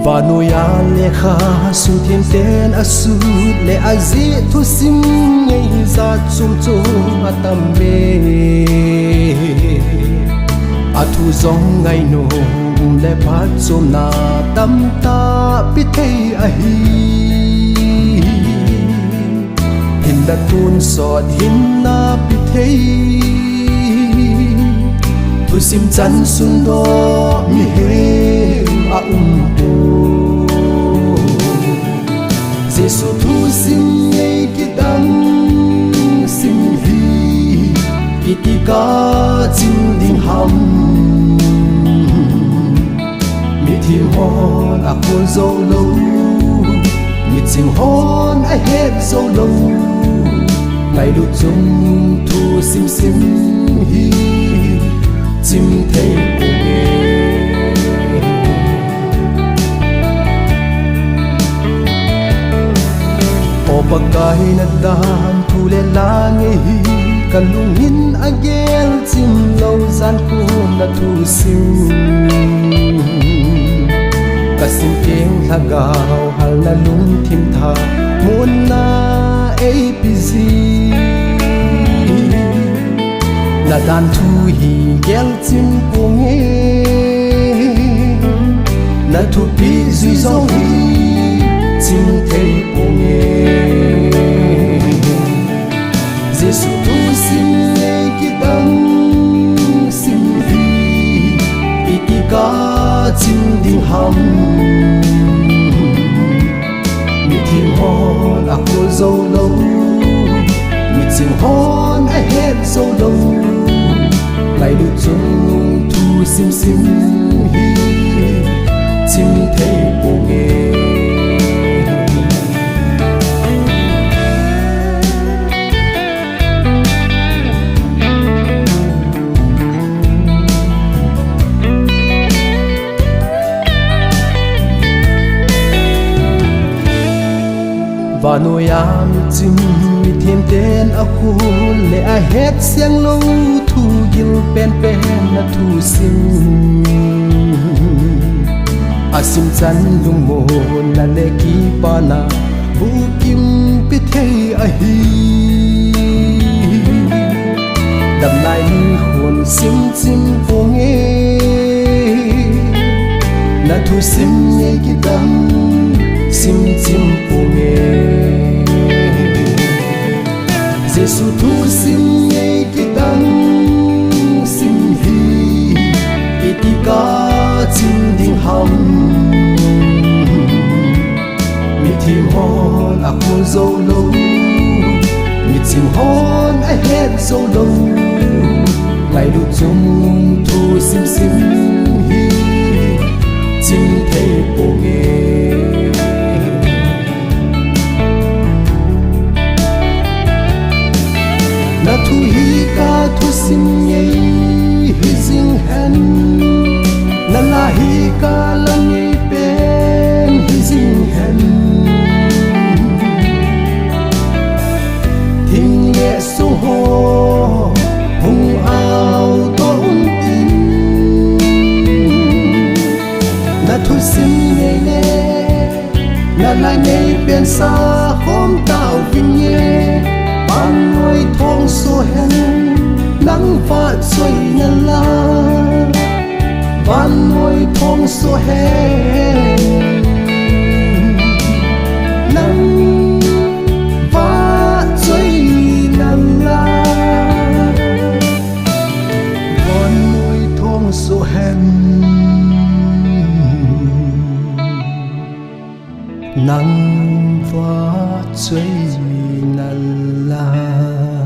và nuôi an lệ kha sung thiên tên a su lệ a zi thu sim ngay ra chung chung a tam bê a thu zong ngay no lệ phát chôm na tam ta biết thấy a hi hin đã tuôn sọt hin na biết thấy thu sim chăn sun do mi he a Giêsu thu sim ngay ki đăng sim hi ki ti ca chim ding ham mi thiêm hon a khôn dâu lâu mi chim hon a hết dâu lâu ngày đu chung thu sim sim hi chim thấy Pagkai na dan thule langi kalungin agel chim lâu gian ko na thu sim kasim keng lagaw hal na lung thim tha mun na apz na dan thu hi gel chim punge na thu pi zui zong hi chim thấy punge Giêsu thu sim ngay ki đăng sim hi iti ca chim ding ham mi thiêm hon a khô dâu lâu mi chim hon a hết dâu lâu ngày đu chung thu sim sim hi chim thấy punge và nuôi am chim mi thêm tên a khu lệ a hết xiang lâu thu gil pen pen na thu sim a sim chan lung mo na le ki pa na bu kim pi thei a hi đầm lai ni hồn sim chim po nghe na thu sim nghe ki dam sim chim po nghe Giêsu thu sim ngay ki đăng sim hi iti ca chim ding ham mi thiêm hon a khôn dâu lâu mi chim hon a hết dâu lâu ngày đu chung thu sim sim hi chim thấy punge na thu hi ca thu sim ngay hi zing hen na la hi ca la ngay pen hi zing hen thinh nhẹ sông hồ hùng ao to tin na thu sim ngay nè na la ngay pen sa khom tao vinh nhẹ ban ngôi thong số hen nắng phát xoay nhân la ban ngôi thong số hen nắng phát xoay nhân la ban ngôi thong số hen nắng phát xoay nhân la